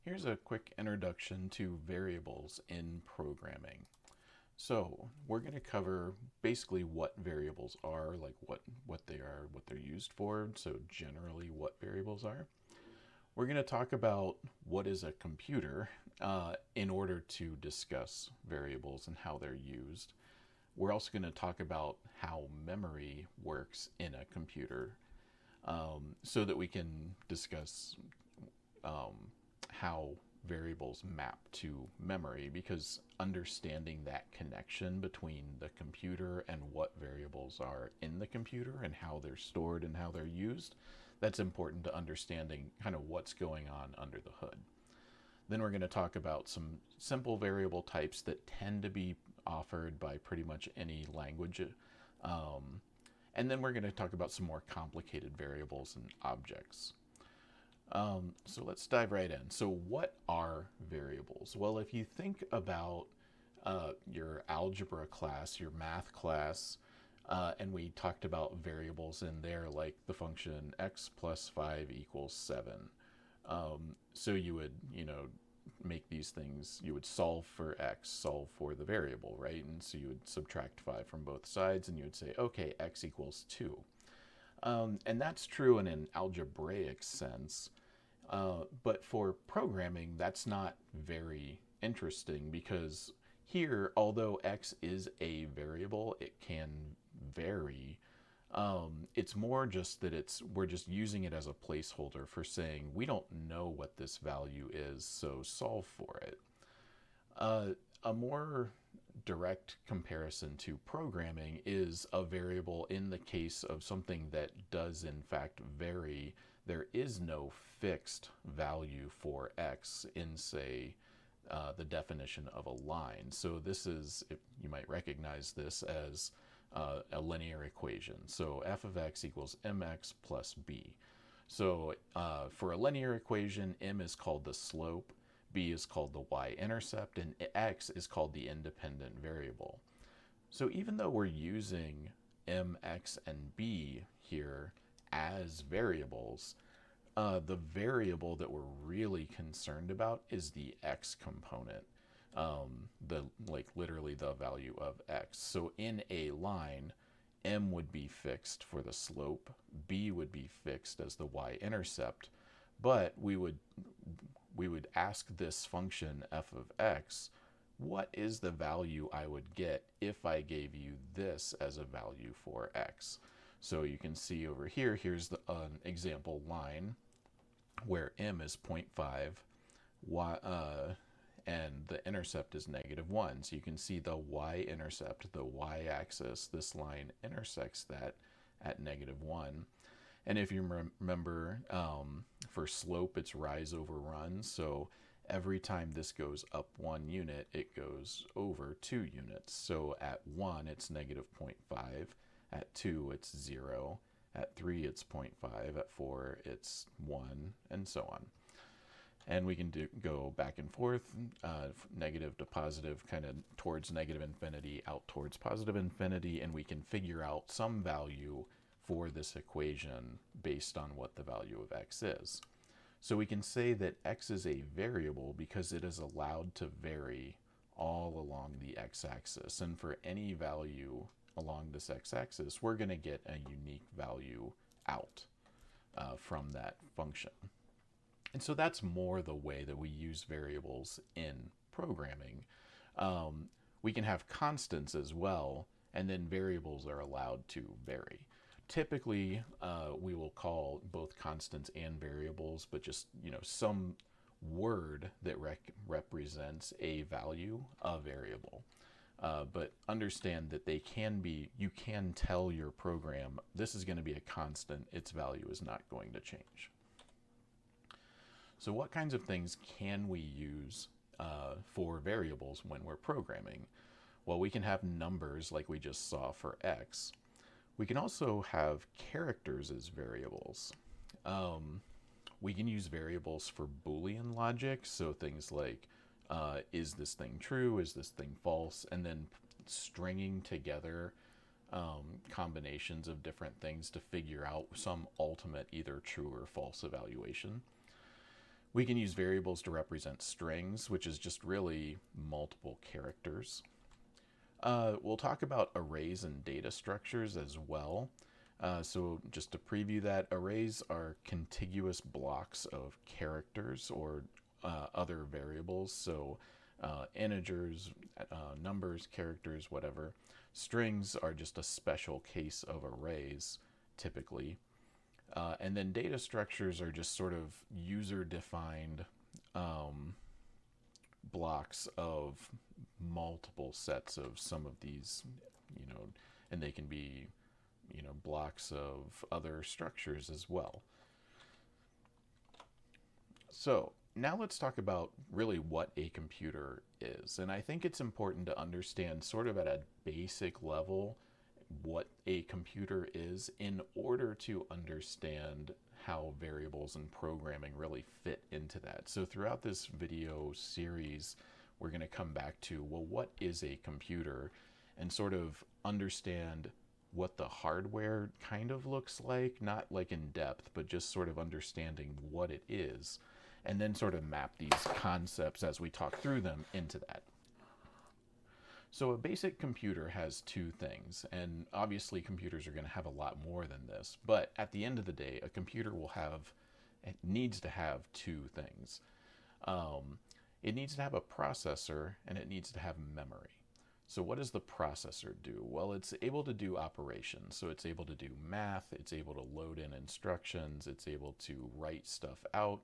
Here's a quick introduction to variables in programming. So we're going to cover basically what variables are, like what they are, what they're used for, so generally what variables are. We're going to talk about what is a computer in order to discuss variables and how they're used. We're also going to talk about how memory works in a computer so that we can discuss how variables map to memory, because understanding that connection between the computer and what variables are in the computer and how they're stored and how they're used, that's important to understanding kind of what's going on under the hood. Then we're going to talk about some simple variable types that tend to be offered by pretty much any language. And then we're going to talk about some more complicated variables and objects. So let's dive right in. So, what are variables? Well, if you think about your algebra class, your math class, and we talked about variables in there, like the function x plus 5 equals 7. So you would, make these things, you would solve for x, solve for the variable, right? And so you would subtract 5 from both sides, and you would say, okay, x equals 2. And that's true in an algebraic sense. But for programming, that's not very interesting, because here, although x is a variable, it can vary. It's more just that we're just using it as a placeholder for saying we don't know what this value is, so solve for it. A more direct comparison to programming is a variable in the case of something that does in fact vary. There is no fixed value for x in, say, the definition of a line. So this is, if you might recognize this as a linear equation. So f of x equals mx plus b. So for a linear equation, m is called the slope, b is called the y-intercept, and x is called the independent variable. So even though we're using m, x, and b here as variables, the variable that we're really concerned about is the x component, literally the value of x. So in a line, m would be fixed for the slope, b would be fixed as the y-intercept, but we would ask this function f of x, what is the value I would get if I gave you this as a value for x? So you can see over here, here's an example line where m is 0.5, and the intercept is -1. So you can see the y-intercept, the y-axis, this line intersects that at -1. And if you remember, for slope, it's rise over run. So every time this goes up 1 unit, it goes over 2 units. So at 1, it's -0.5. At 2, it's 0. At 3, it's 0.5. At 4, it's 1, and so on. And we can go back and forth, negative to positive, kind of towards negative infinity, out towards positive infinity, and we can figure out some value for this equation based on what the value of x is. So we can say that x is a variable because it is allowed to vary all along the x-axis. And for any value along this x-axis, we're going to get a unique value out from that function. And so that's more the way that we use variables in programming. We can have constants as well, and then variables are allowed to vary. Typically, we will call both constants and variables, but just some word that represents a value, a variable. But understand that they can be, you can tell your program, this is going to be a constant, its value is not going to change. So what kinds of things can we use for variables when we're programming? Well, we can have numbers like we just saw for x. We can also have characters as variables. We can use variables for Boolean logic, so things like is this thing true, is this thing false, and then stringing together combinations of different things to figure out some ultimate either true or false evaluation. We can use variables to represent strings, which is just really multiple characters. We'll talk about arrays and data structures as well. So just to preview that, arrays are contiguous blocks of characters or other variables. So integers, numbers, characters, whatever. Strings are just a special case of arrays, typically. And then data structures are just sort of user-defined blocks of multiple sets of some of these, and they can be, blocks of other structures as well. So now let's talk about really what a computer is. And I think it's important to understand sort of at a basic level what a computer is in order to understand how variables and programming really fit into that. So throughout this video series, we're going to come back to, well, what is a computer, and sort of understand what the hardware kind of looks like, not like in depth, but just sort of understanding what it is, and then sort of map these concepts as we talk through them into that. So a basic computer has two things, and obviously computers are going to have a lot more than this, but at the end of the day, a computer it needs to have two things. It needs to have a processor, and it needs to have memory. So what does the processor do? Well, it's able to do operations. So it's able to do math, it's able to load in instructions, it's able to write stuff out.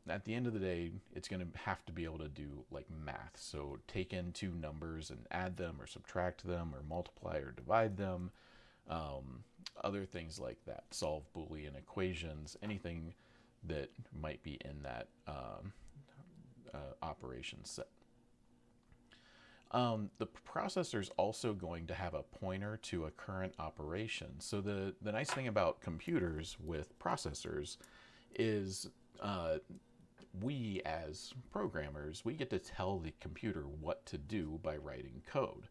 At the end of the day, it's going to have to be able to do like math. So take in two numbers and add them or subtract them or multiply or divide them. Other things like that. Solve Boolean equations, anything that might be in that operation set. The processor is also going to have a pointer to a current operation. So the nice thing about computers with processors is we as programmers, we get to tell the computer what to do by writing code.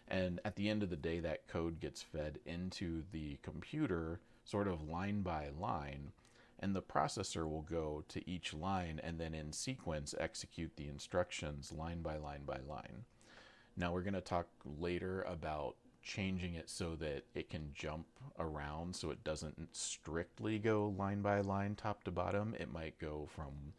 And at the end of the day, that code gets fed into the computer sort of line by line, and the processor will go to each line and then in sequence execute the instructions line by line by line. Now we're going to talk later about changing it so that it can jump around, so it doesn't strictly go line by line, top to bottom. It might go from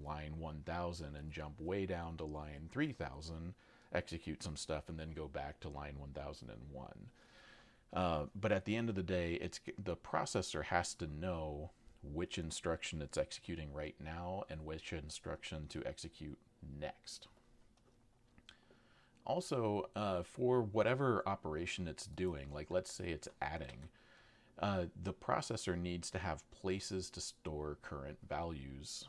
line 1000 and jump way down to line 3000, execute some stuff, and then go back to line 1001. But at the end of the day, the processor has to know which instruction it's executing right now and which instruction to execute next. Also, for whatever operation it's doing, like let's say it's adding, the processor needs to have places to store current values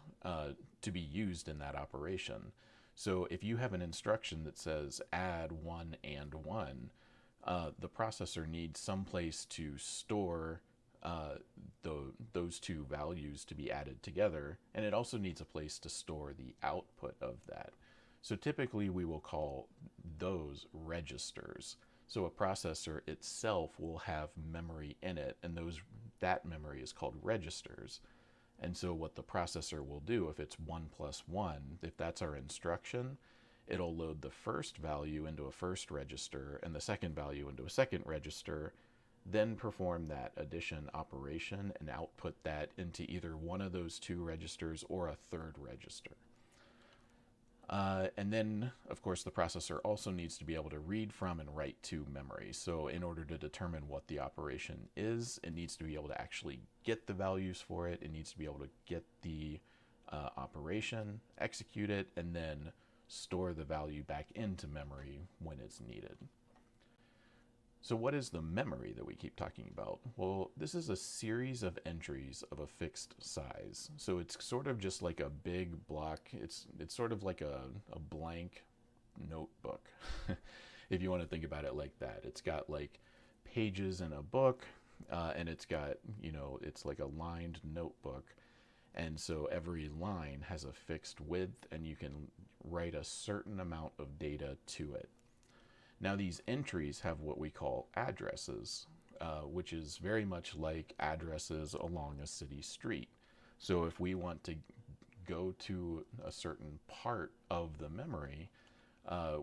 to be used in that operation. So if you have an instruction that says add 1 and 1, the processor needs some place to store those two values to be added together, and it also needs a place to store the output of that. So typically we will call those registers. So a processor itself will have memory in it, and that memory is called registers. And so what the processor will do, if it's 1 plus 1, if that's our instruction, it'll load the first value into a first register and the second value into a second register, then perform that addition operation and output that into either one of those two registers or a third register. And then, of course, the processor also needs to be able to read from and write to memory. So in order to determine what the operation is, it needs to be able to actually get the values for it. It needs to be able to get the operation, execute it, and then store the value back into memory when it's needed. So what is the memory that we keep talking about? Well, this is a series of entries of a fixed size. So it's sort of just like a big block. It's sort of like a blank notebook, if you want to think about it like that. It's got like pages in a book, and it's got, it's like a lined notebook. And so every line has a fixed width, and you can write a certain amount of data to it. Now these entries have what we call addresses, which is very much like addresses along a city street. So if we want to go to a certain part of the memory,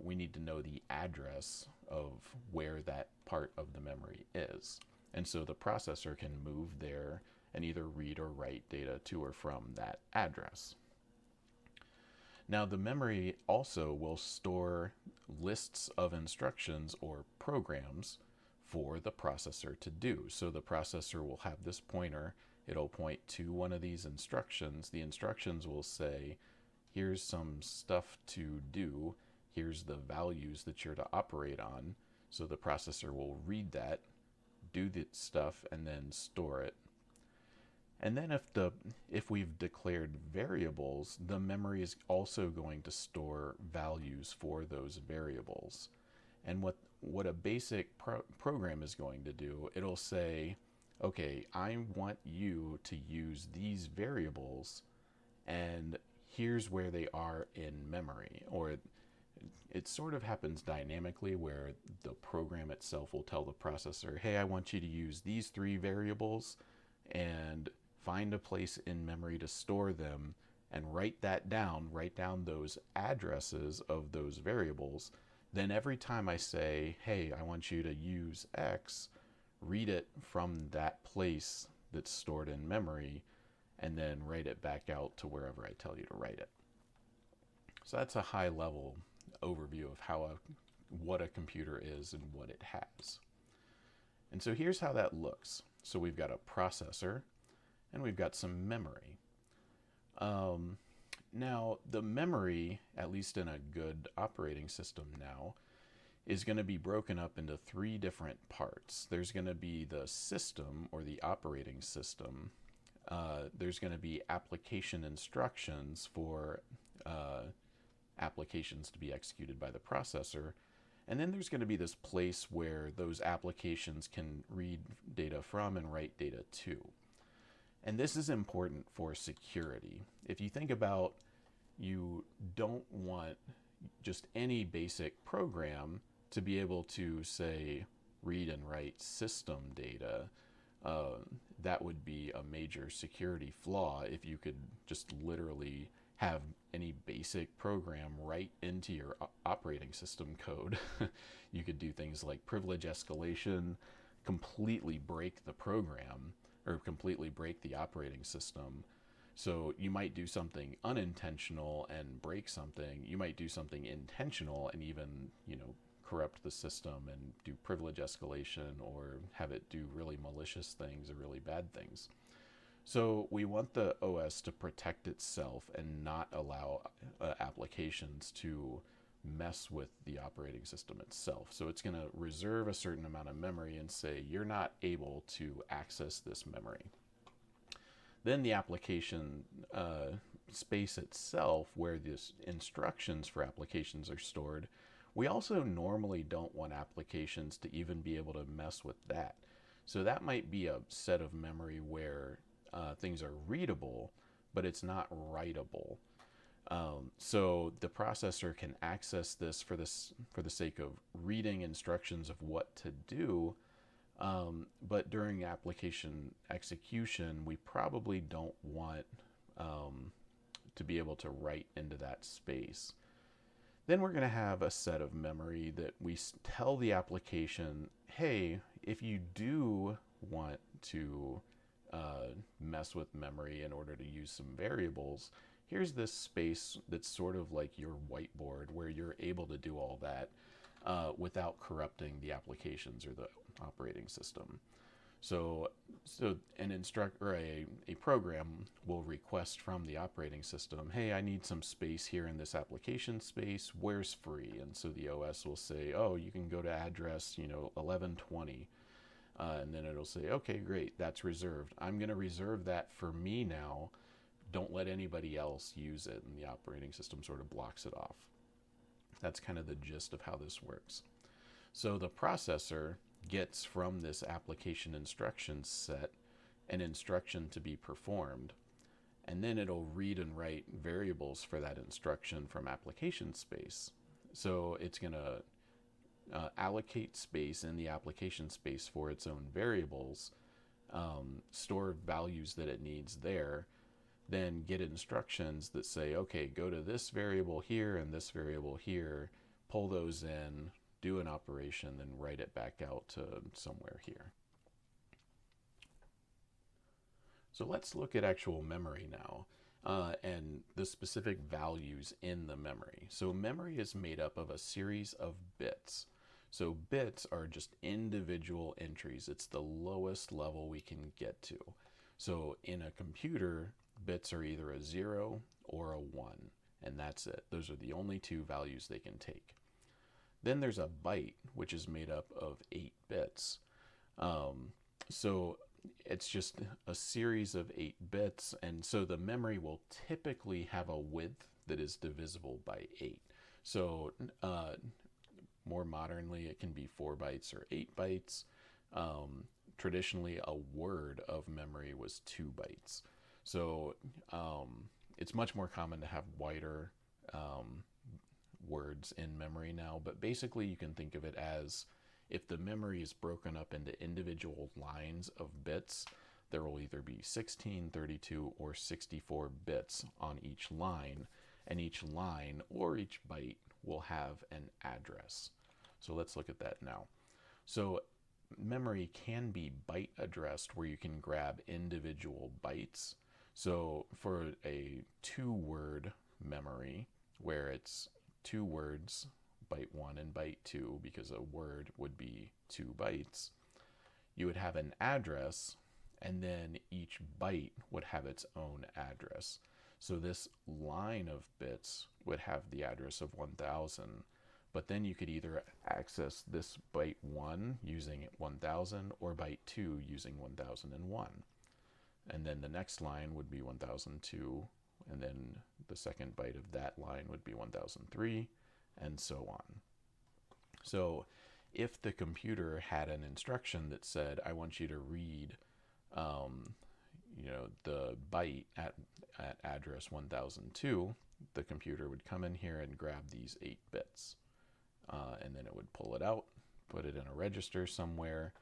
we need to know the address of where that part of the memory is. And so the processor can move there and either read or write data to or from that address. Now, the memory also will store lists of instructions or programs for the processor to do. So the processor will have this pointer, it'll point to one of these instructions. The instructions will say, here's some stuff to do, here's the values that you're to operate on. So the processor will read that, do the stuff, and then store it. And then if we've declared variables, the memory is also going to store values for those variables. And what a basic program is going to do, it'll say, okay, I want you to use these variables, and here's where they are in memory. Or it sort of happens dynamically where the program itself will tell the processor, hey, I want you to use these 3 variables and find a place in memory to store them and write down those addresses of those variables. Then every time I say, hey, I want you to use X, read it from that place that's stored in memory and then write it back out to wherever I tell you to write it. So that's a high level overview of what a computer is and what it has. And so here's how that looks. So we've got a processor and we've got some memory. Now, the memory, at least in a good operating system now, is going to be broken up into 3 different parts. There's going to be the system, or the operating system. There's going to be application instructions for applications to be executed by the processor. And then there's going to be this place where those applications can read data from and write data to. And this is important for security. If you think about, you don't want just any basic program to be able to, say, read and write system data. That would be a major security flaw if you could just literally have any basic program write into your operating system code. You could do things like privilege escalation, completely break the program, or completely break the operating system. So you might do something unintentional and break something. You might do something intentional and even, corrupt the system and do privilege escalation or have it do really malicious things or really bad things. So we want the OS to protect itself and not allow applications to mess with the operating system itself. So it's going to reserve a certain amount of memory and say, you're not able to access this memory. Then the application space itself, where the instructions for applications are stored, we also normally don't want applications to even be able to mess with that. So that might be a set of memory where things are readable, but it's not writable. So the processor can access this for the sake of reading instructions of what to do, but during application execution, we probably don't want to be able to write into that space. Then we're going to have a set of memory that we tell the application, hey, if you do want to mess with memory in order to use some variables, here's this space that's sort of like your whiteboard where you're able to do all that without corrupting the applications or the operating system. So a program will request from the operating system, hey, I need some space here in this application space. Where's free? And so the OS will say, oh, you can go to address 1120. And then it'll say, okay, great, that's reserved. I'm going to reserve that for me now. Don't let anybody else use it. And the operating system sort of blocks it off. That's kind of the gist of how this works. So the processor gets from this application instruction set an instruction to be performed, and then it'll read and write variables for that instruction from application space. So it's going to allocate space in the application space for its own variables, store values that it needs there, then get instructions that say, okay, go to this variable here and this variable here, pull those in, do an operation, then write it back out to somewhere here. So let's look at actual memory now. And the specific values in the memory. So memory is made up of a series of bits. So bits are just individual entries. It's the lowest level we can get to. So in a computer, bits are either a 0 or a 1, and that's it. Those are the only two values they can take. Then there's a byte, which is made up of 8 bits. So it's just a series of 8 bits, and so the memory will typically have a width that is divisible by 8. So more modernly, it can be 4 bytes or 8 bytes. Traditionally, a word of memory was 2 bytes. So it's much more common to have wider words in memory now, but basically you can think of it as if the memory is broken up into individual lines of bits, there will either be 16, 32, or 64 bits on each line, and each line or each byte will have an address. So let's look at that now. So memory can be byte addressed, where you can grab individual bytes. So for a 2-word memory, where it's 2 words, byte 1 and byte 2, because a word would be 2 bytes, you would have an address, and then each byte would have its own address. So this line of bits would have the address of 1000, but then you could either access this byte 1 using 1000 or byte 2 using 1001. And then the next line would be 1002, and then the second byte of that line would be 1003, and so on. So if the computer had an instruction that said, I want you to read the byte at address 1002, the computer would come in here and grab these 8 bits. And then it would pull it out, put it in a register somewhere,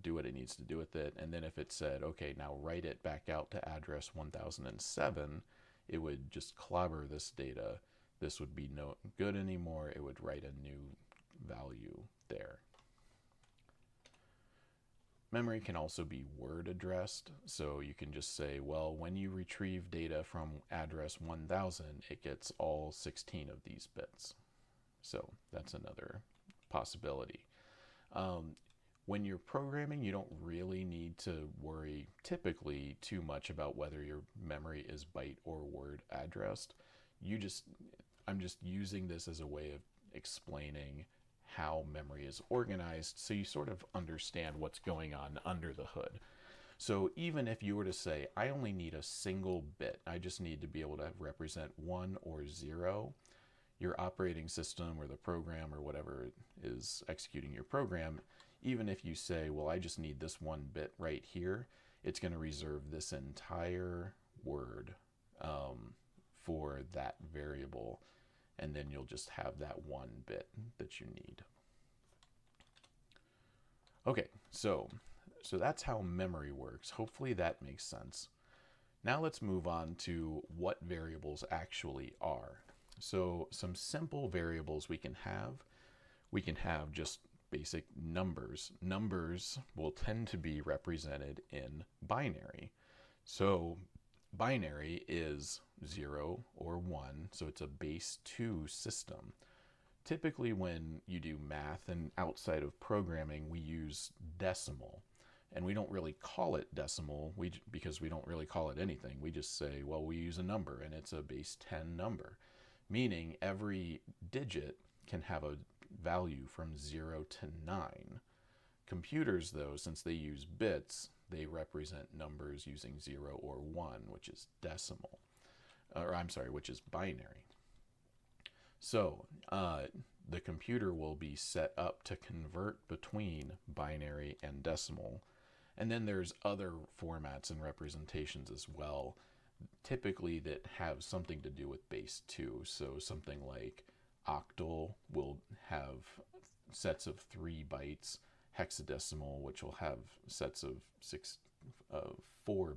do what it needs to do with it. And then if it said, okay, now write it back out to address 1007, it would just clobber this data. This would be no good anymore. It would write a new value there. Memory can also be word addressed. So you can just say, well, when you retrieve data from address 1000, it gets all 16 of these bits. So that's another possibility. When you're programming, you don't really need to worry typically too much about whether your memory is byte or word addressed. I'm just using this as a way of explaining how memory is organized, so you sort of understand what's going on under the hood. So even if you were to say, I only need a single bit, I just need to be able to represent 1 or 0, your operating system or the program or whatever is executing your program, even if you say, well, I just need this 1 bit right here, it's going to reserve this entire word for that variable, and then you'll just have that 1 bit that you need. Okay, so that's how memory works. Hopefully that makes sense. Now let's move on to what variables actually are. So some simple variables we can have just basic numbers. Numbers will tend to be represented in binary. So binary is 0 or 1, so it's a base 2 system. Typically when you do math and outside of programming, we use decimal. And we don't really call it decimal because we don't really call it anything. We just say, well, we use a number, and it's a base 10 number, meaning every digit can have a value from 0 to 9. Computers, though, since they use bits, they represent numbers using 0 or 1, which is decimal. Which is binary. So the computer will be set up to convert between binary and decimal. And then there's other formats and representations as well, typically that have something to do with base 2. So something like octal will have sets of 3 bytes, hexadecimal, which will have sets of 4.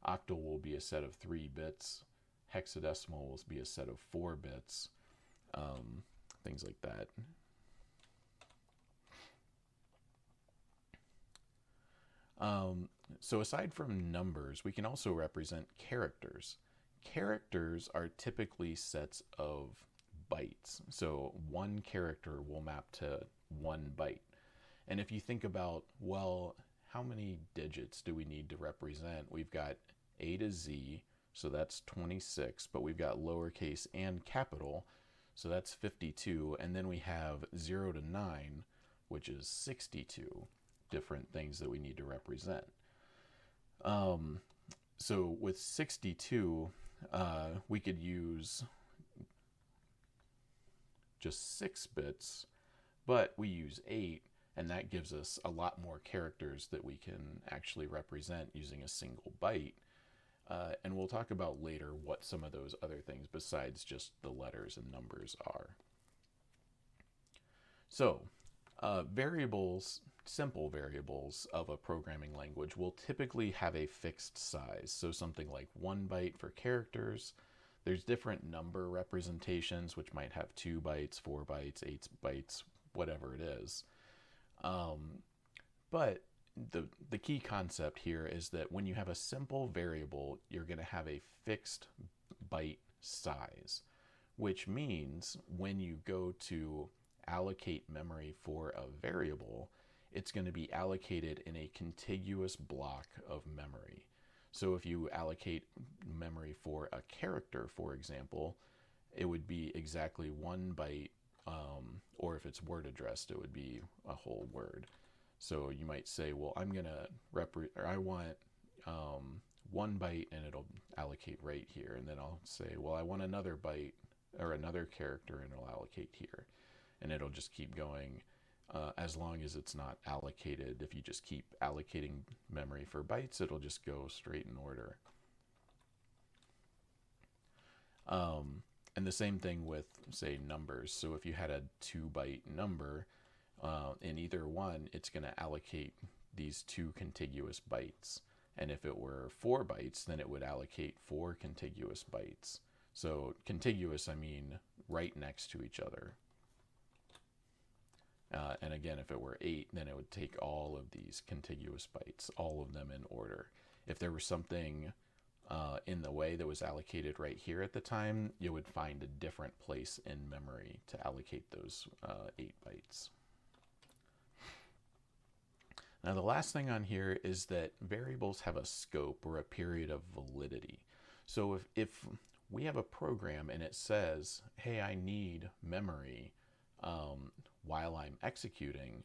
Octal will be a set of 3 bits. Hexadecimal will be a set of 4 bits. Things like that. So aside from numbers, we can also represent characters. Characters are typically sets of bytes. So one character will map to 1 byte. And if you think about, well, how many digits do we need to represent? We've got A to Z, so that's 26, but we've got lowercase and capital, so that's 52. And then we have 0 to 9, which is 62 different things that we need to represent. So with 62, we could use just 6 bits, but we use 8, and that gives us a lot more characters that we can actually represent using a single byte. And we'll talk about later what some of those other things besides just the letters and numbers are. So, variables, simple variables of a programming language will typically have a fixed size. So something like 1 byte for characters. There's different number representations, which might have 2 bytes, 4 bytes, 8 bytes, whatever it is. But the key concept here is that when you have a simple variable, you're going to have a fixed byte size, which means when you go to allocate memory for a variable, it's going to be allocated in a contiguous block of memory. So if you allocate memory for a character, for example, it would be exactly 1 byte, or if it's word addressed, it would be a whole word. So you might say, well, I'm going to I want 1 byte, and it'll allocate right here. And then I'll say, well, I want another byte or another character, and it'll allocate here. And it'll just keep going as long as it's not allocated. If you just keep allocating memory for bytes, it'll just go straight in order. And the same thing with, say, numbers. So if you had a 2 byte number, in either one, it's going to allocate these 2 contiguous bytes. And if it were 4 bytes, then it would allocate 4 contiguous bytes. So contiguous, I mean right next to each other. And again, if it were 8, then it would take all of these contiguous bytes, all of them in order. If there was something in the way that was allocated right here at the time, you would find a different place in memory to allocate those 8 bytes. Now, the last thing on here is that variables have a scope or a period of validity. So if we have a program and it says, hey, I need memory while I'm executing,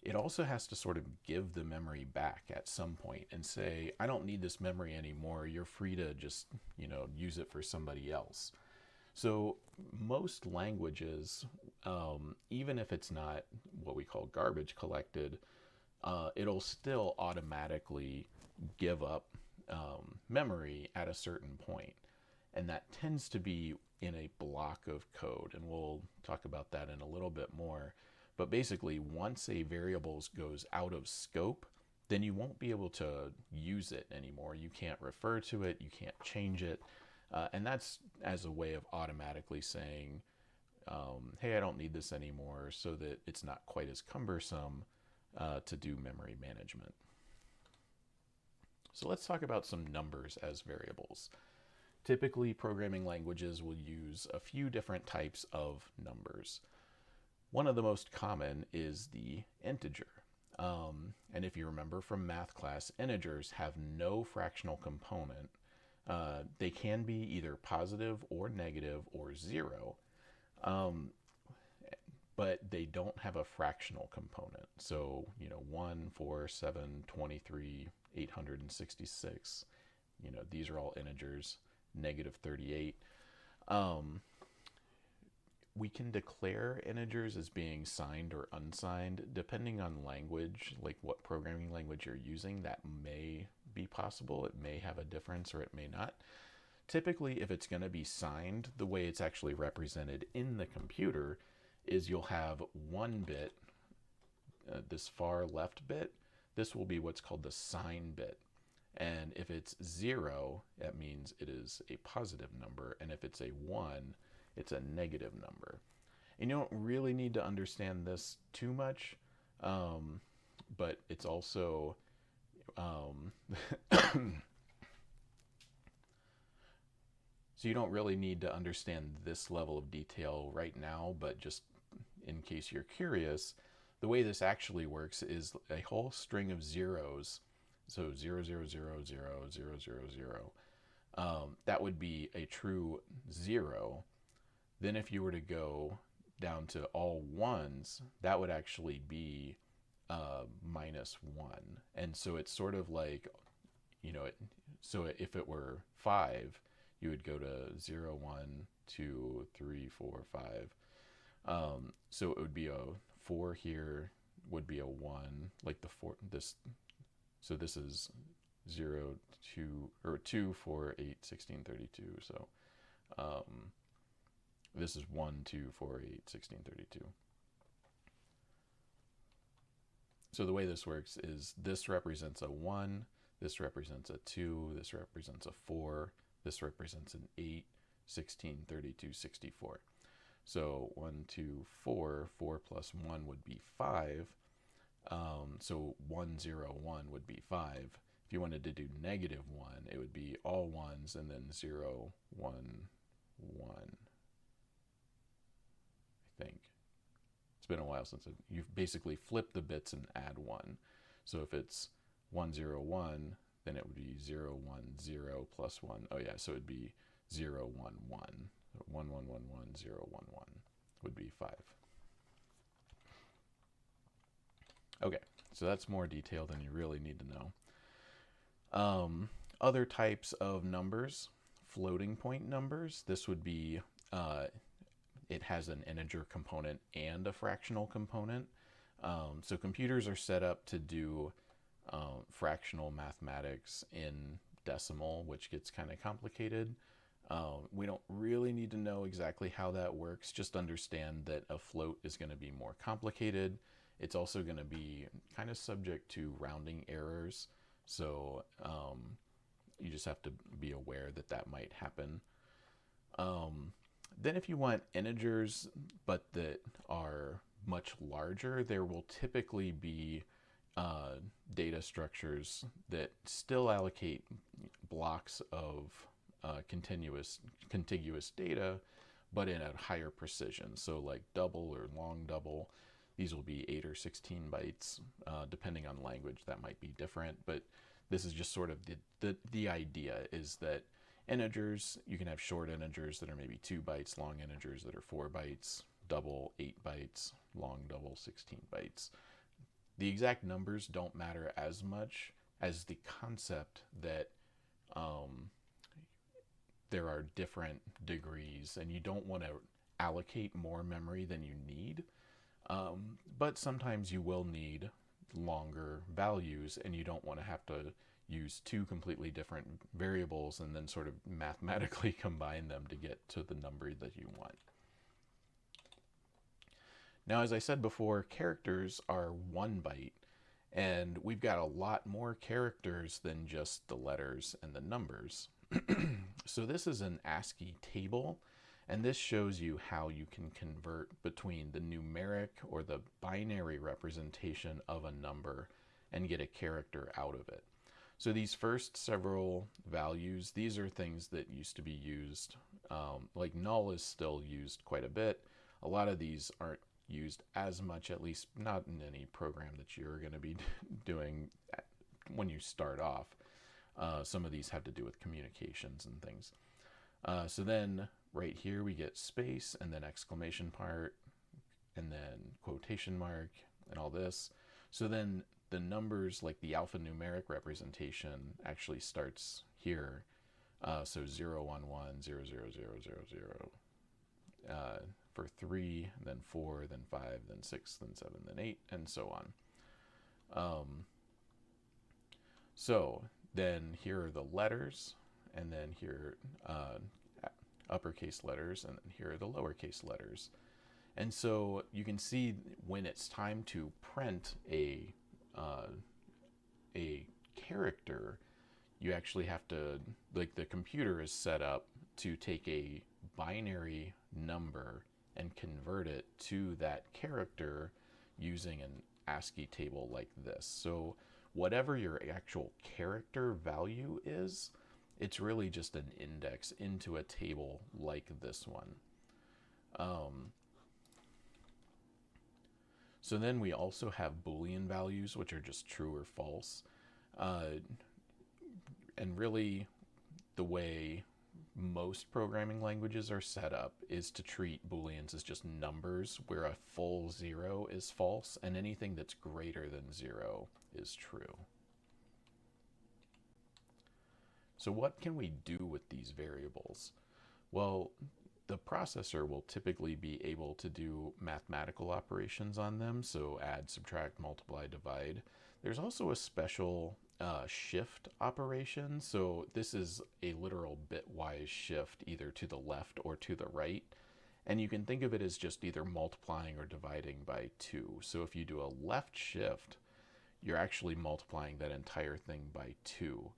it also has to sort of give the memory back at some point and say, I don't need this memory anymore. You're free to just, use it for somebody else. So most languages, even if it's not what we call garbage collected, it'll still automatically give up memory at a certain point. And that tends to be in a block of code. And we'll talk about that in a little bit more. But basically, once a variable goes out of scope, then you won't be able to use it anymore. You can't refer to it. You can't change it. And that's as a way of automatically saying, hey, I don't need this anymore, so that it's not quite as cumbersome to do memory management. So let's talk about some numbers as variables. Typically, programming languages will use a few different types of numbers. One of the most common is the integer. And if you remember from math class, integers have no fractional component. They can be either positive or negative or 0. But they don't have a fractional component. So, 1, 4, 7, 23, 866, these are all integers, negative 38. We can declare integers as being signed or unsigned, depending on language, like what programming language you're using. That may be possible. It may have a difference or it may not. Typically, if it's going to be signed, the way it's actually represented in the computer is you'll have 1 bit, this far left bit. This will be what's called the sign bit. And if it's 0, that means it is a positive number. And if it's a 1, it's a negative number. And you don't really need to understand this too much, but it's also so you don't really need to understand this level of detail right now, but just in case you're curious, the way this actually works is a whole string of zeros. So 0, 0, 0, 0, 0, 0, 0. That would be a true 0. Then if you were to go down to all ones, that would actually be -1. And so it's sort of like, so if it were 5, you would go to 0, 1, 2, 3, 4, 5. So it would be a 4 here, would be a 1, like the 4, so this is 0, 2, or 2, 4, 8, 16, 32. So this is 1, 2, 4, 8, 16, 32. So the way this works is this represents a 1, this represents a 2, this represents a 4, this represents an 8, 16, 32, 64. So 1, 2, 4, 4 plus 1 would be 5. So 1, 0, 1 would be 5. If you wanted to do -1, it would be all ones and then 0, 1, 1. I think. It's been a while since you've basically flipped the bits and add 1. So if it's 1, 0, 1, then it would be 0, 1, 0 plus 1. Oh yeah, so it would be 0, 1, 1. 1, 1, 1, 1, 0, 1, 1 would be 5. Okay, so that's more detail than you really need to know. Other types of numbers, floating point numbers. This would be, it has an integer component and a fractional component. So computers are set up to do fractional mathematics in decimal, which gets kind of complicated. We don't really need to know exactly how that works. Just understand that a float is going to be more complicated. It's also going to be kind of subject to rounding errors. So you just have to be aware that that might happen. Then if you want integers, but that are much larger, there will typically be data structures that still allocate blocks of contiguous data, but in a higher precision. So like double or long double, these will be 8 or 16 bytes, depending on language that might be different, but this is just sort of the idea is that integers, you can have short integers that are maybe 2 bytes, long integers that are 4 bytes, double 8 bytes, long double 16 bytes. The exact numbers don't matter as much as the concept that there are different degrees and you don't want to allocate more memory than you need. But sometimes you will need longer values and you don't want to have to use 2 completely different variables and then sort of mathematically combine them to get to the number that you want. Now, as I said before, characters are 1 byte, and we've got a lot more characters than just the letters and the numbers. So this is an ASCII table, and this shows you how you can convert between the numeric or the binary representation of a number and get a character out of it. So these first several values, these are things that used to be used, like null is still used quite a bit. A lot of these aren't used as much, at least not in any program that you're going to be doing when you start off. Some of these have to do with communications and things. So then right here we get space and then exclamation part and then quotation mark and all this. So then the numbers, like the alphanumeric representation, actually starts here. So 0, 1, 1, 0, 0, 0, 0, 0. For 3, then 4, then 5, then 6, then 7, then 8, and so on. So then here are the letters, and then here uppercase letters, and then here are the lowercase letters. And so you can see when it's time to print a character, you actually have to, like, the computer is set up to take a binary number and convert it to that character using an ASCII table like this. So whatever your actual character value is, it's really just an index into a table like this one. So then we also have Boolean values, which are just true or false. And really, the way most programming languages are set up is to treat Booleans as just numbers, where a full 0 is false and anything that's greater than 0 is true. So what can we do with these variables? Well, the processor will typically be able to do mathematical operations on them, so add, subtract, multiply, divide. There's also a special shift operation, so this is a literal bitwise shift either to the left or to the right, and you can think of it as just either multiplying or dividing by 2. So if you do a left shift, you're actually multiplying that entire thing by 2.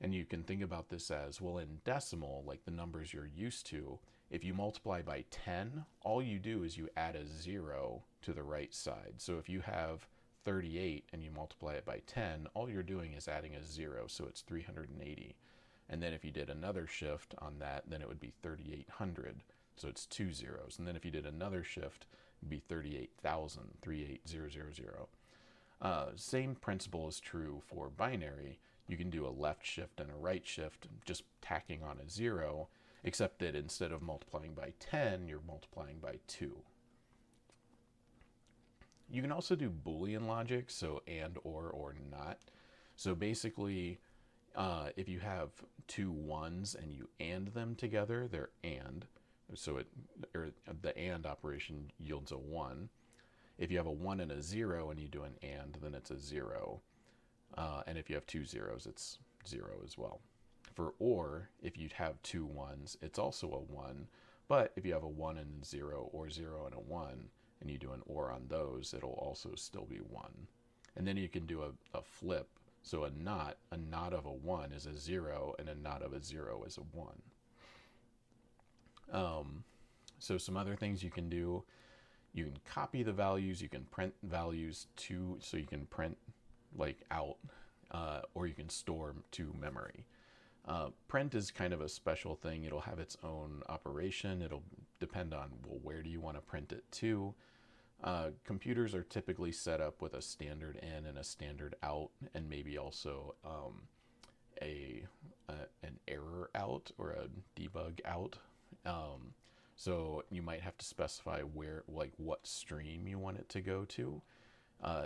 And you can think about this as, well, in decimal, like the numbers you're used to, if you multiply by 10, all you do is you add a 0 to the right side. So if you have 38 and you multiply it by 10, all you're doing is adding a 0, so it's 380. And then if you did another shift on that, then it would be 3,800, so it's 2 zeros. And then if you did another shift, it'd be 38,000, 38000. Same principle is true for binary. You can do a left shift and a right shift, just tacking on a 0, except that instead of multiplying by 10, you're multiplying by 2. You can also do Boolean logic, so and, or not. So basically, if you have two ones and you and them together, they're and. So the and operation yields a 1. If you have a 1 and a 0 and you do an and, then it's a 0. And if you have two zeros, it's 0 as well. For or, if you have two ones, it's also a 1. But if you have a 1 and 0, or 0 and a 1, and you do an or on those, it'll also still be 1. And then you can do a flip. So a not of a 1 is a 0, and a not of a 0 is a 1. So some other things you can do, you can copy the values, you can print values so you can print like out, or you can store to memory. Print is kind of a special thing. It'll have its own operation. It'll depend on, well, where do you want to print it to? Computers are typically set up with a standard in and a standard out, and maybe also an error out or a debug out. So you might have to specify what stream you want it to go to.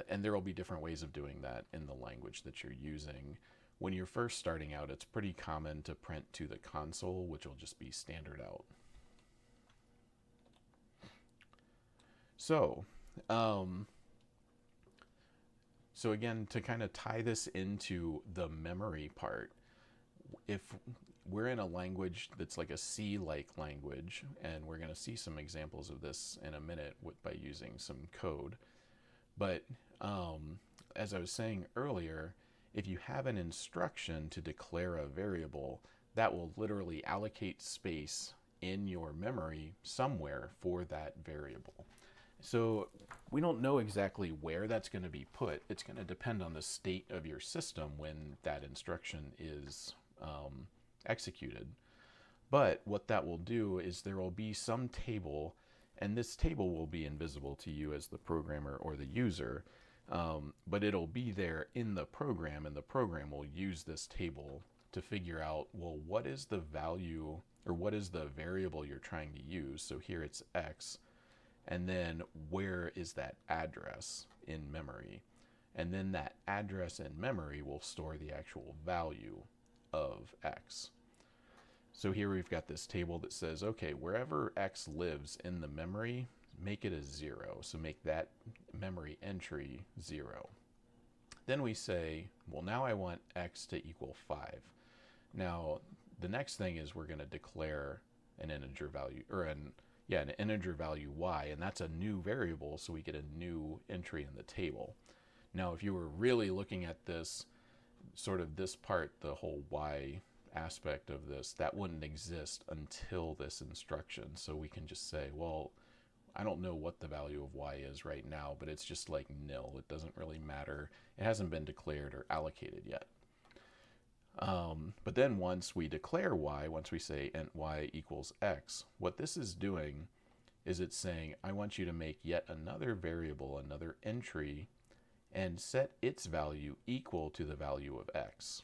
And there will be different ways of doing that in the language that you're using. When you're first starting out, it's pretty common to print to the console, which will just be standard out. So again, to kind of tie this into the memory part, if we're in a language that's like a C-like language, and we're going to see some examples of this in a minute by using some code. But as I was saying earlier, if you have an instruction to declare a variable, that will literally allocate space in your memory somewhere for that variable. So we don't know exactly where that's going to be put. It's going to depend on the state of your system when that instruction is executed. But what that will do is there will be some table, and this table will be invisible to you as the programmer or the user, but it'll be there in the program, and the program will use this table to figure out, well, what is the value, or what is the variable you're trying to use? So here it's x, and then where is that address in memory? And then that address in memory will store the actual value of x. So here we've got this table that says, okay, wherever x lives in the memory, make it a 0. So make that memory entry 0. Then we say, well, now I want x to equal 5. Now, the next thing is we're going to declare an integer value, or an integer value y, and that's a new variable, so we get a new entry in the table. Now, if you were really looking at this sort of this part, the whole y aspect of this, that wouldn't exist until this instruction. So we can just say, well, I don't know what the value of y is right now, but it's just like nil. It doesn't really matter. It hasn't been declared or allocated yet. But then once we declare y, once we say int y equals x, what this is doing is it's saying, I want you to make yet another variable, another entry, and set its value equal to the value of x.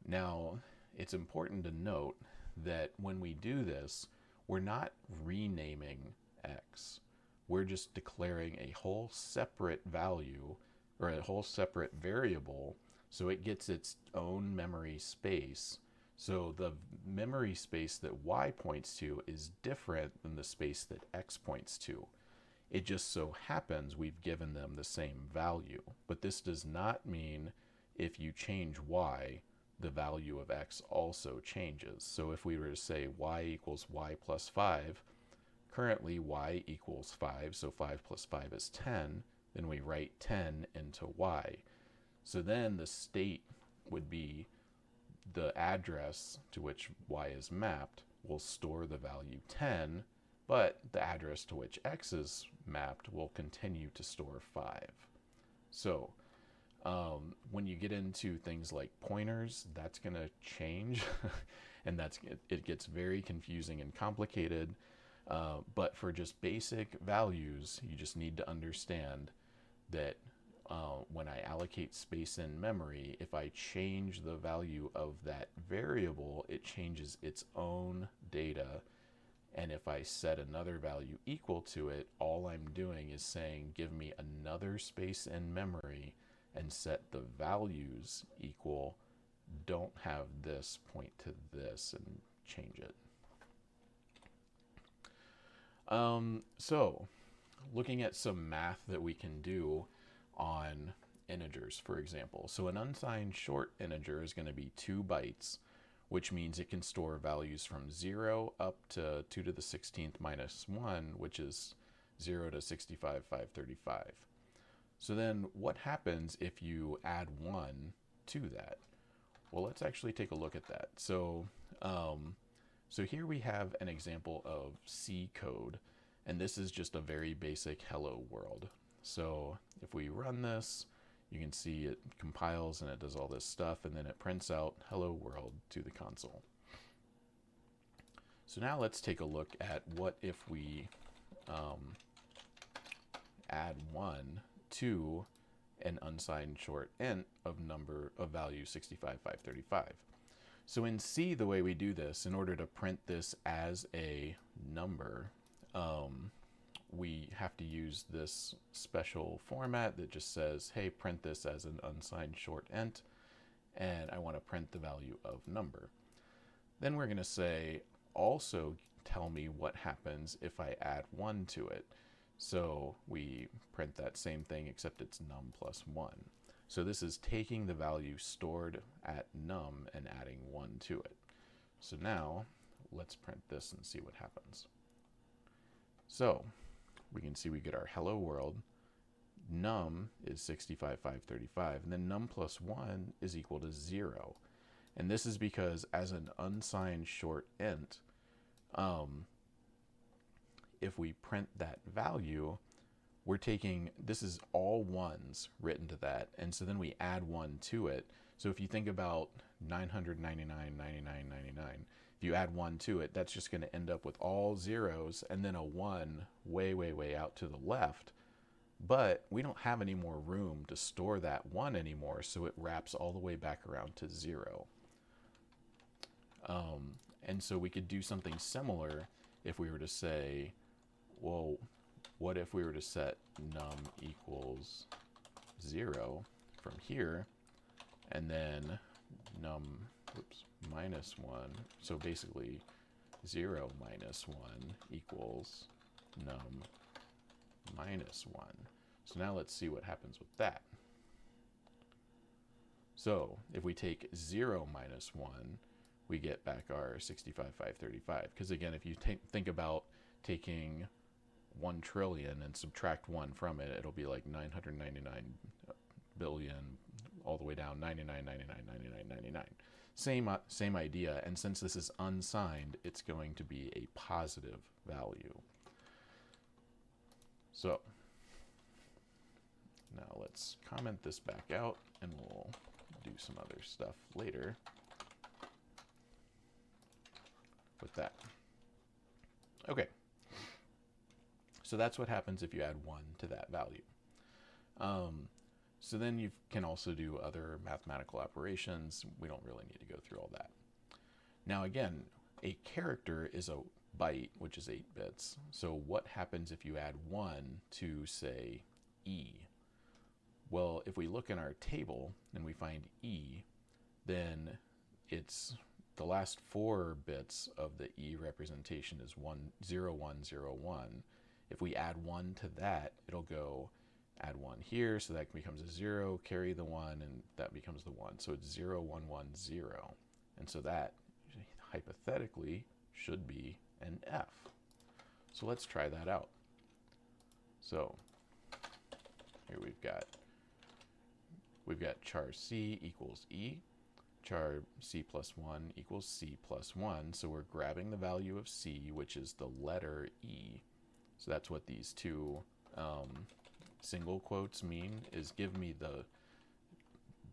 Now, it's important to note that when we do this, we're not renaming x. We're just declaring a whole separate value or a whole separate variable so it gets its own memory space. So the memory space that y points to is different than the space that x points to. It just so happens we've given them the same value. But this does not mean if you change y, the value of x also changes. So if we were to say y equals y plus 5, currently y equals 5, so 5 plus 5 is 10, then we write 10 into y. So then the state would be the address to which y is mapped will store the value 10, but the address to which x is mapped will continue to store 5. So when you get into things like pointers, that's going to change, and it gets very confusing and complicated. But for just basic values, you just need to understand that when I allocate space in memory, if I change the value of that variable, it changes its own data. And if I set another value equal to it, all I'm doing is saying, give me another space in memory and set the values equal. Don't have this point to this and change it. So looking at some math that we can do on integers, for example. So an unsigned short integer is going to be 2 bytes, which means it can store values from 0 up to 2 to the 16th minus 1, which is 0 to 65,535. So then what happens if you add 1 to that? Well, let's actually take a look at that. So here we have an example of C code, and this is just a very basic hello world. So if we run this, you can see it compiles and it does all this stuff, and then it prints out hello world to the console. So now let's take a look at what if we add 1 to an unsigned short int of value 65,535. So in C, the way we do this, in order to print this as a number, we have to use this special format that just says, hey, print this as an unsigned short int, and I want to print the value of number. Then we're going to say, also tell me what happens if I add 1 to it. So we print that same thing, except it's num plus 1. So this is taking the value stored at num and adding 1 to it. So now let's print this and see what happens. So we can see we get our hello world. Num is 65,535, and then num plus 1 is equal to 0. And this is because as an unsigned short int, if we print that value, we're taking, this is all ones written to that, and so then we add 1 to it. So if you think about 999, 99, 99, if you add 1 to it, that's just going to end up with all zeros and then a 1 way, way, way out to the left. But we don't have any more room to store that 1 anymore, so it wraps all the way back around to 0. And so we could do something similar if we were to say, well, what if we were to set num equals 0 from here, and then num minus 1, so basically 0 minus 1 equals num minus 1. So now let's see what happens with that. So if we take 0 minus 1, we get back our 65,535. Because again, if you think about taking 1 trillion and subtract 1 from it, it'll be like 999 billion all the way down 99, 99, 99, 99. Same idea, and since this is unsigned, it's going to be a positive value. So now let's comment this back out, and we'll do some other stuff later with that. Okay, so that's what happens if you add 1 to that value. So then you can also do other mathematical operations. We don't really need to go through all that. Now again, a character is a byte, which is 8 bits. So what happens if you add 1 to, say, E? Well, if we look in our table and we find E, then it's the last 4 bits of the E representation is 0, 1, 0, 1. If we add 1 to that, it'll go add 1 here, so that becomes a 0, carry the 1, and that becomes the 1. So it's 0, 1, 1, 0. And so that, hypothetically, should be an F. So let's try that out. So here we've got char C equals E, char C plus 1 equals C plus 1. So we're grabbing the value of C, which is the letter E. So that's what these two single quotes mean, is give me the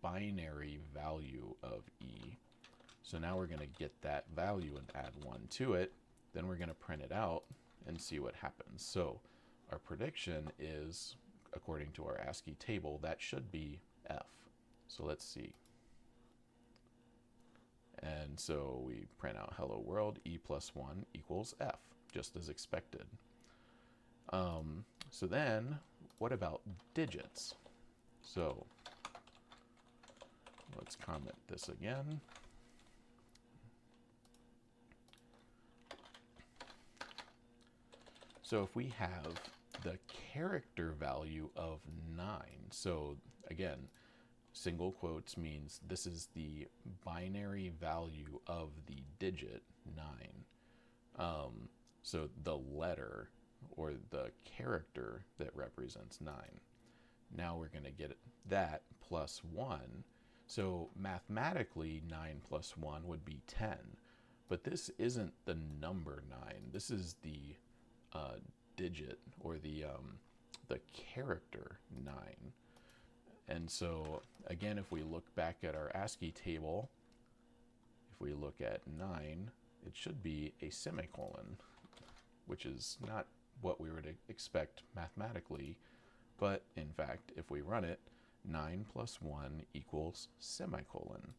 binary value of E. So now we're going to get that value and add 1 to it. Then we're going to print it out and see what happens. So our prediction is, according to our ASCII table, that should be F. So let's see. And so we print out hello world, E plus 1 equals F, just as expected. So then, what about digits? So let's comment this again. So if we have the character value of 9, so again, single quotes means this is the binary value of the digit 9. So the letter or the character that represents 9. Now we're going to get that plus 1. So mathematically, 9 plus 1 would be 10. But this isn't the number 9. This is the digit, or the character 9. And so again, if we look back at our ASCII table, if we look at 9, it should be a semicolon, which is not what we would expect mathematically, but in fact, if we run it, 9 plus 1 equals semicolon.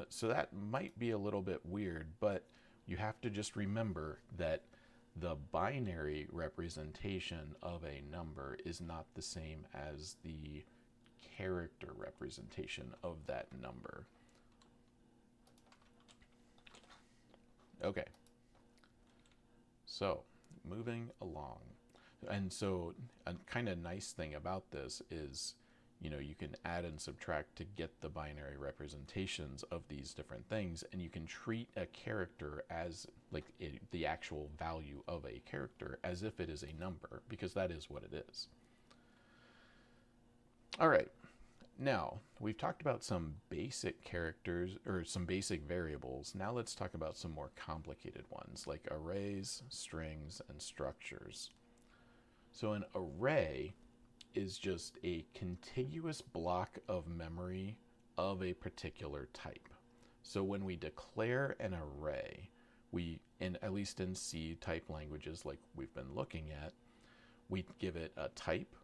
So that might be a little bit weird, but you have to just remember that the binary representation of a number is not the same as the character representation of that number. Okay, so moving along. And so a kind of nice thing about this is, you know, you can add and subtract to get the binary representations of these different things, and you can treat a character as like the actual value of a character as if it is a number, because that is what it is. All right, now we've talked about some basic characters or some basic variables. Now let's talk about some more complicated ones like arrays, strings, and structures. So an array is just a contiguous block of memory of a particular type. So when we declare an array, at least in C type languages like we've been looking at, we give it a type,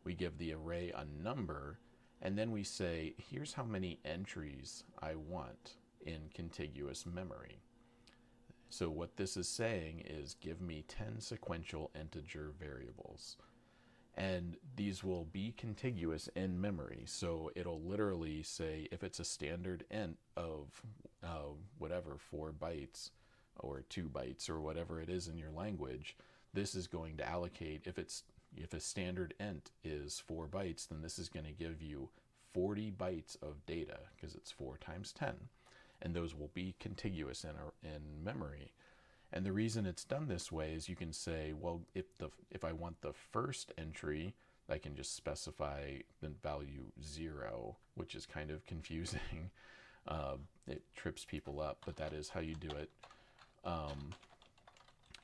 we give the array a number, and then we say, here's how many entries I want in contiguous memory. So what this is saying is, give me 10 sequential integer variables. And these will be contiguous in memory. So it'll literally say, if it's a standard int of whatever, 4 bytes or 2 bytes or whatever it is in your language, this is going to allocate, if a standard int is 4 bytes, then this is going to give you 40 bytes of data, because it's 4 times 10. And those will be contiguous in memory. And the reason it's done this way is you can say, well, if I want the first entry I can just specify the value 0, which is kind of confusing. It trips people up, but that is how you do it.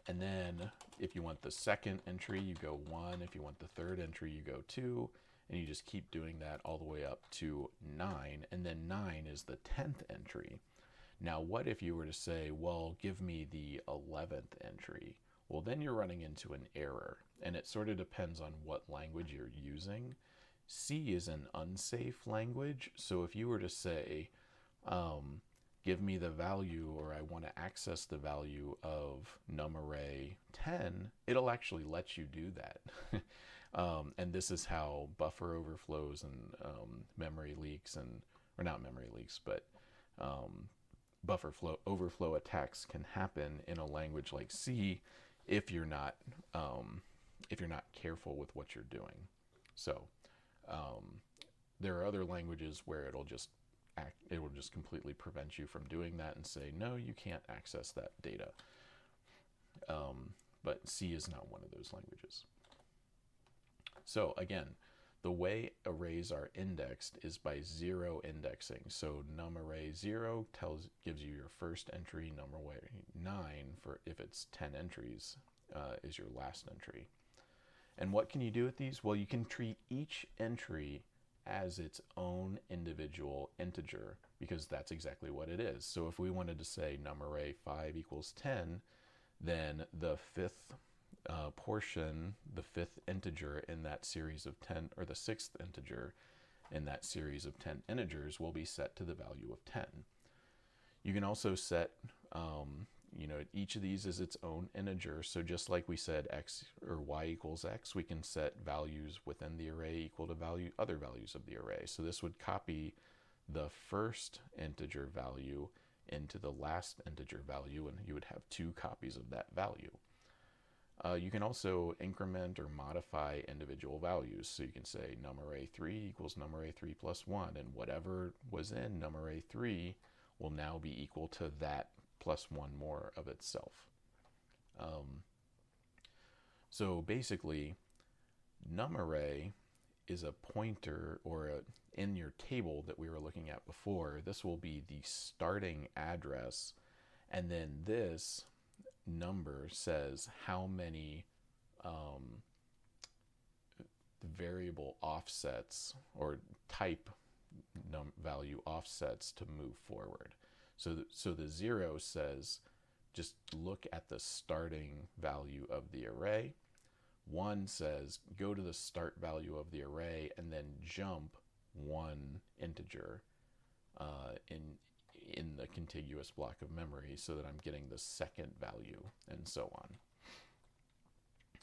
And then if you want the second entry, you go 1. If you want the third entry, you go 2. And you just keep doing that all the way up to 9. And then 9 is the 10th entry. Now, what if you were to say, well, give me the 11th entry? Well, then you're running into an error. And it sort of depends on what language you're using. C is an unsafe language. So if you were to say, give me the value, or I want to access the value of num array 10, it'll actually let you do that. And this is how buffer overflows and memory leaks, or not memory leaks, but buffer overflow attacks can happen in a language like C if you're not careful with what you're doing. So there are other languages where it will just completely prevent you from doing that and say, no, you can't access that data. But C is not one of those languages. So again, the way arrays are indexed is by 0 indexing. So num array 0 gives you your first entry, num array 9, for if it's 10 entries, is your last entry. And what can you do with these? Well, you can treat each entry as its own individual integer, because that's exactly what it is. So if we wanted to say num array 5 equals 10, then the fifth portion, the fifth integer in that series of 10, or the sixth integer in that series of 10 integers, will be set to the value of 10. You can also set, each of these is its own integer. So just like we said x or y equals x, we can set values within the array equal to other values of the array. So this would copy the first integer value into the last integer value, and you would have 2 copies of that value. You can also increment or modify individual values. So you can say num array 3 equals num array 3 plus 1, and whatever was in num array 3 will now be equal to that plus 1 more of itself. So basically, num array is a pointer, or in your table that we were looking at before, this will be the starting address, and then this number says how many variable offsets or type value offsets to move forward. So the 0 says just look at the starting value of the array. 1 says go to the start value of the array and then jump 1 integer in the contiguous block of memory so that I'm getting the second value, and so on.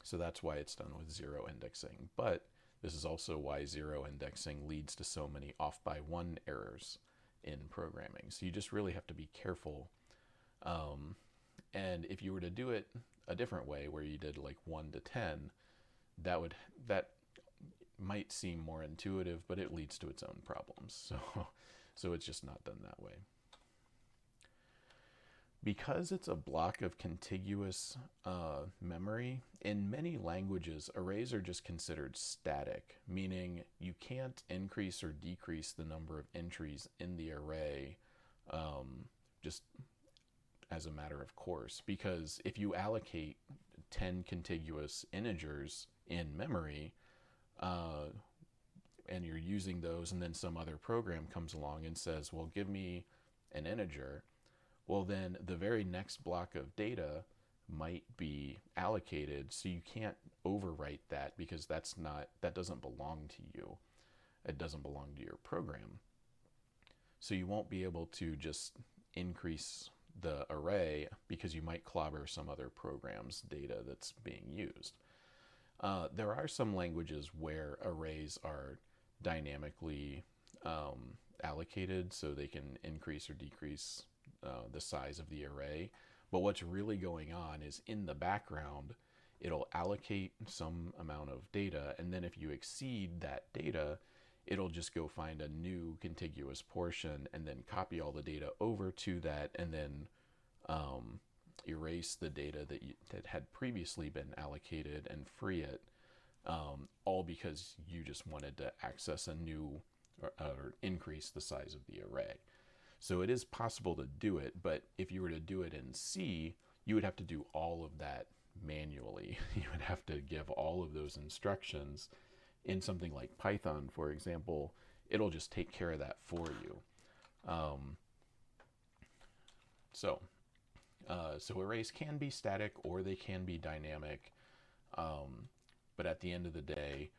So that's why it's done with 0 indexing. But this is also why 0 indexing leads to so many off by 1 errors in programming. So you just really have to be careful. And if you were to do it a different way, where you did like 1 to 10, that might seem more intuitive, but it leads to its own problems. So it's just not done that way. Because it's a block of contiguous memory, in many languages, arrays are just considered static, meaning you can't increase or decrease the number of entries in the array just as a matter of course. Because if you allocate 10 contiguous integers in memory, and you're using those, and then some other program comes along and says, well, give me an integer, well, then the very next block of data might be allocated, so you can't overwrite that, because that doesn't belong to you. It doesn't belong to your program. So you won't be able to just increase the array, because you might clobber some other program's data that's being used. There are some languages where arrays are dynamically allocated, so they can increase or decrease the size of the array. But what's really going on is, in the background, it'll allocate some amount of data, and then if you exceed that data, it'll just go find a new contiguous portion and then copy all the data over to that, and then erase the data that had previously been allocated and free it all because you just wanted to access a new or increase the size of the array. So it is possible to do it, but if you were to do it in C, you would have to do all of that manually. You would have to give all of those instructions. In something like Python, for example, it'll just take care of that for you. Um, so, so arrays can be static or they can be dynamic, but at the end of the day,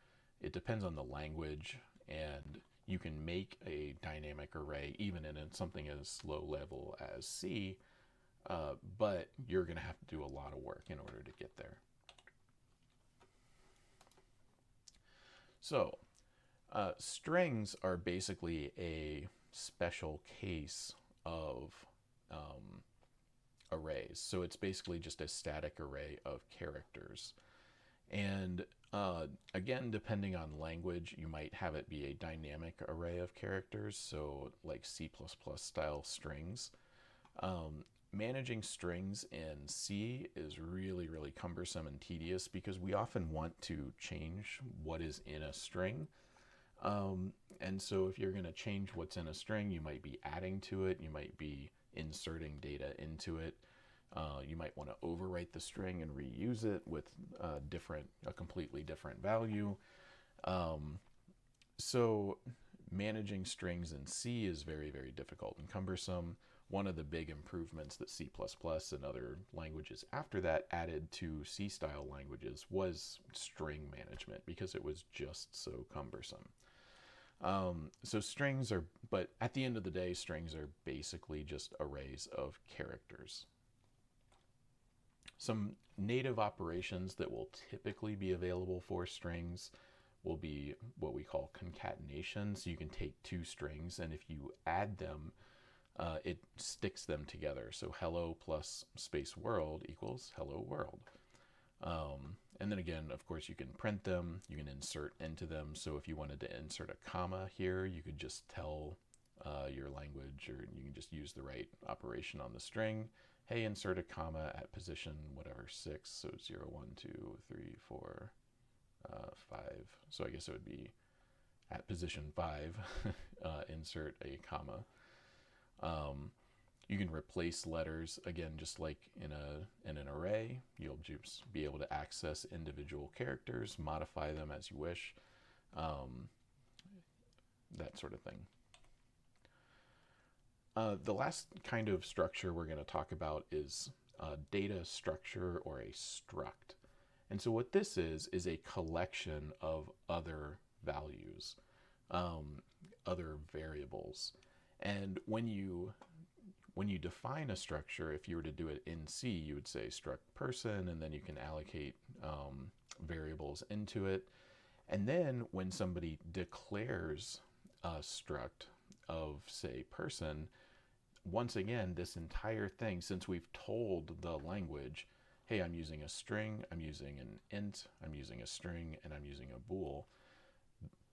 it depends on the language, and you can make a dynamic array even in something as low level as C, but you're going to have to do a lot of work in order to get there. So, strings are basically a special case of arrays. So it's basically just a static array of characters. And again, depending on language, you might have it be a dynamic array of characters, so like C++ style strings. Managing strings in C is really, really cumbersome and tedious because we often want to change what is in a string. And so if you're going to change what's in a string, you might be adding to it, you might be inserting data into it. You might want to overwrite the string and reuse it with a completely different value. So managing strings in C is very, very difficult and cumbersome. One of the big improvements that C++ and other languages after that added to C-style languages was string management because it was just so cumbersome. So strings are, but at the end of the day, strings are basically just arrays of characters. Some native operations that will typically be available for strings will be what we call concatenation. So you can take two strings, and if you add them, it sticks them together. So hello plus space world equals hello world. And then again, of course, you can print them, you can insert into them. So if you wanted to insert a comma here, you could just tell your language, or you can just use the right operation on the string. Hey, insert a comma at position whatever 6, so 0, 1, 2, 3, 4, 5. So I guess it would be at position 5, insert a comma. You can replace letters, again, just like in an array. You'll just be able to access individual characters, modify them as you wish, that sort of thing. The last kind of structure we're going to talk about is a data structure or a struct. And so what this is a collection of other values, other variables. And when you define a structure, if you were to do it in C, you would say struct person, and then you can allocate variables into it. And then when somebody declares a struct of, say, person, once again, this entire thing, since we've told the language, hey, I'm using a string, I'm using an int, I'm using a string, and I'm using a bool,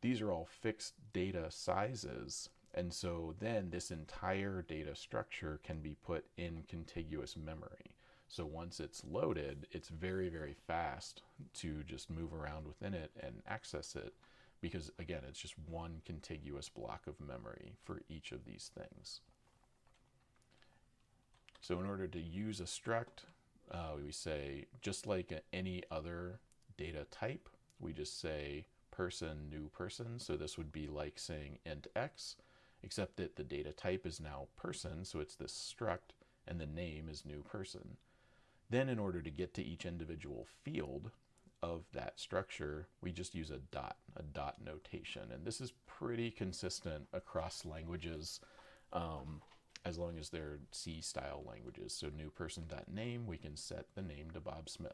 these are all fixed data sizes. And so then this entire data structure can be put in contiguous memory. So once it's loaded, it's very, very fast to just move around within it and access it, because again, it's just one contiguous block of memory for each of these things. So in order to use a struct, we say, just like any other data type, we just say person, new person. So this would be like saying int x, except that the data type is now person, so it's this struct, and the name is new person. Then in order to get to each individual field of that structure, we just use a dot notation. And this is pretty consistent across languages, as long as they're C-style languages. So new person.name, we can set the name to Bob Smith.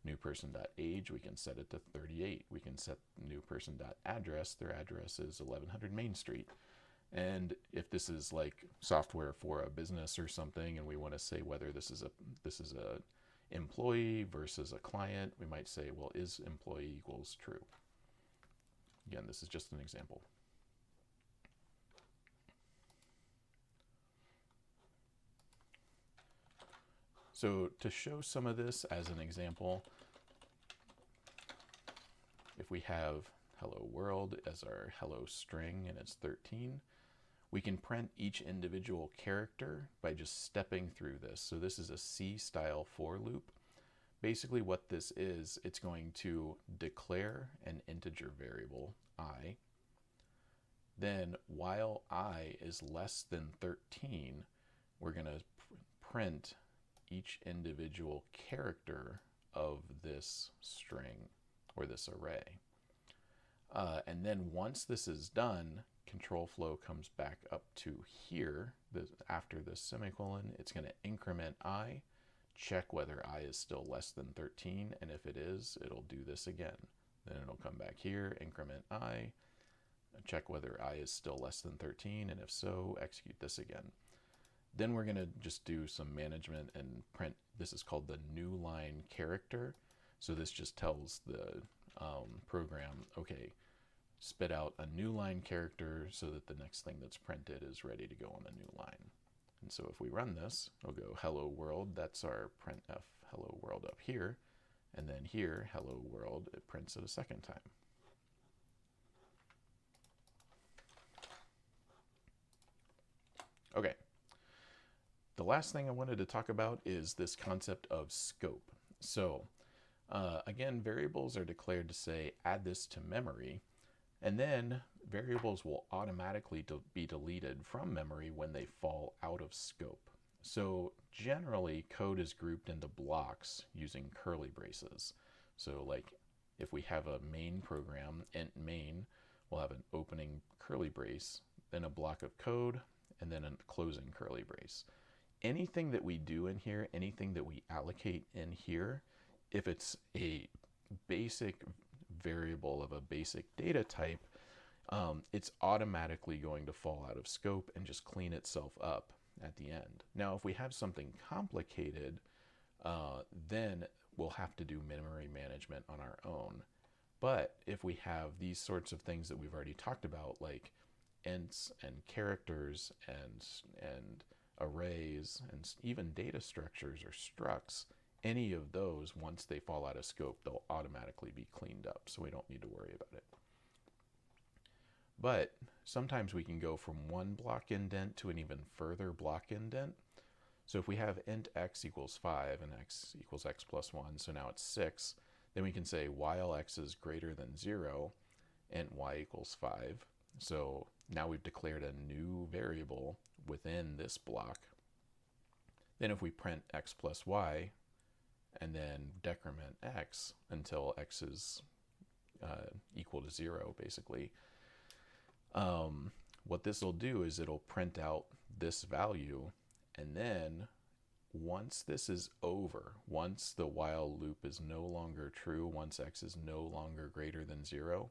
New person.age, we can set it to 38. We can set new person.address, their address is 1100 Main Street. And if this is like software for a business or something, and we want to say whether this is a employee versus a client, we might say, well, is employee equals true. Again, this is just an example. So to show some of this as an example, if we have hello world as our hello string and it's 13, we can print each individual character by just stepping through this. So this is a C style for loop. Basically what this is, it's going to declare an integer variable, I. Then while I is less than 13, we're going to print each individual character of this string or this array. And then once this is done, control flow comes back up to here. After this semicolon, it's going to increment I, check whether I is still less than 13, and if it is, it'll do this again. Then it'll come back here, increment I, check whether I is still less than 13, and if so, execute this again. Then we're going to just do some management and print. This is called the new line character. So this just tells the program, okay, spit out a new line character so that the next thing that's printed is ready to go on the new line. And so if we run this, we'll go hello world. That's our printf hello world up here. And then here, hello world, it prints it a second time. Okay. The last thing I wanted to talk about is this concept of scope. So again, variables are declared to say, add this to memory, and then variables will automatically be deleted from memory when they fall out of scope. So generally, code is grouped into blocks using curly braces. So like if we have a main program, int main, we'll have an opening curly brace, then a block of code, and then a closing curly brace. Anything that we do in here, anything that we allocate in here, if it's a basic variable of a basic data type, it's automatically going to fall out of scope and just clean itself up at the end. Now, if we have something complicated, then we'll have to do memory management on our own. But if we have these sorts of things that we've already talked about, like ints and characters and arrays and even data structures or structs, any of those, once they fall out of scope, they'll automatically be cleaned up, so we don't need to worry about it. But sometimes we can go from one block indent to an even further block indent. So if we have int x equals 5 and x equals x plus 1, so now it's 6, then we can say while x is greater than 0, int y equals 5. So now we've declared a new variable within this block. Then if we print x plus y and then decrement x until x is equal to 0, basically, what this will do is it'll print out this value, and then once this is over, once the while loop is no longer true, once x is no longer greater than 0,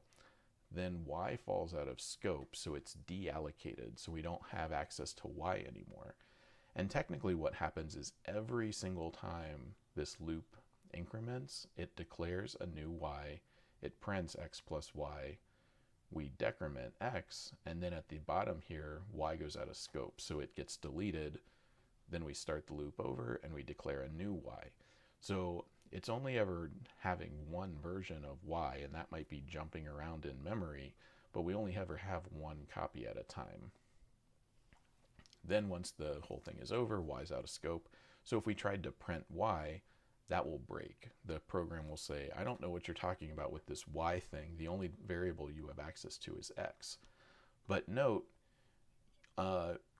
then y falls out of scope, so it's deallocated, so we don't have access to y anymore. And technically what happens is every single time this loop increments, it declares a new y, it prints x plus y, we decrement x, and then at the bottom here, y goes out of scope, so it gets deleted, then we start the loop over and we declare a new y. So it's only ever having one version of y, and that might be jumping around in memory, but we only ever have one copy at a time. Then once the whole thing is over, y's out of scope. So if we tried to print y, that will break. The program will say, I don't know what you're talking about with this y thing. The only variable you have access to is x. But note,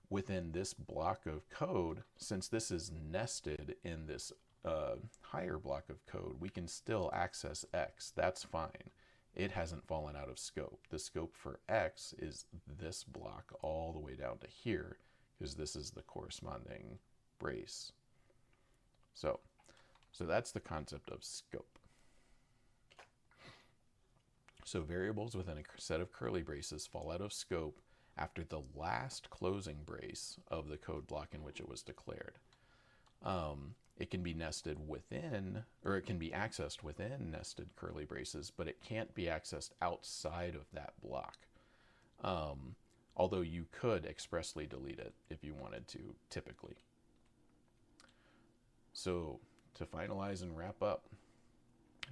within this block of code, since this is nested in this higher block of code, we can still access x. That's fine. It hasn't fallen out of scope. The scope for x is this block all the way down to here, because this is the corresponding brace. So that's the concept of scope. So variables within a set of curly braces fall out of scope after the last closing brace of the code block in which it was declared. It can be nested within, or it can be accessed within nested curly braces, but it can't be accessed outside of that block. Although you could expressly delete it if you wanted to, typically. So to finalize and wrap up,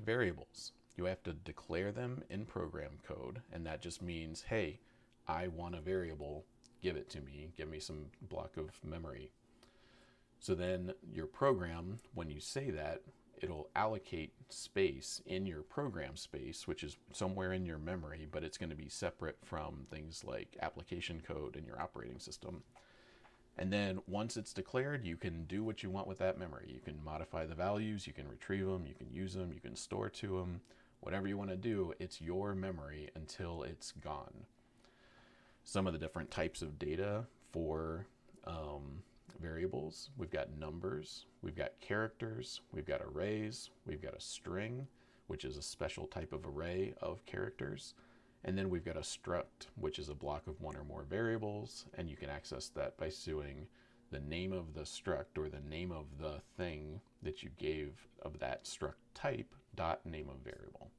variables. You have to declare them in program code, and that just means, hey, I want a variable, give it to me, give me some block of memory. So then your program, when you say that, it'll allocate space in your program space, which is somewhere in your memory, but it's going to be separate from things like application code in your operating system. And then once it's declared, you can do what you want with that memory. You can modify the values, you can retrieve them, you can use them, you can store to them, whatever you want to do. It's your memory until it's gone. Some of the different types of data for variables: we've got numbers, we've got characters, we've got arrays, we've got a string, which is a special type of array of characters, and then we've got a struct, which is a block of one or more variables, and you can access that by doing the name of the struct or the name of the thing that you gave of that struct type dot name of variable.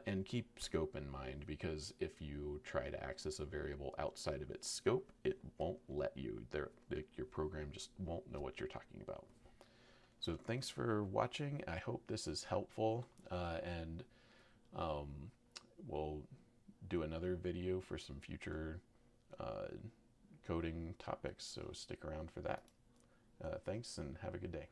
And keep scope in mind, because if you try to access a variable outside of its scope, it won't let you. Your program just won't know what you're talking about. So thanks for watching. I hope this is helpful, and we'll do another video for some future coding topics, so stick around for that. Thanks, and have a good day.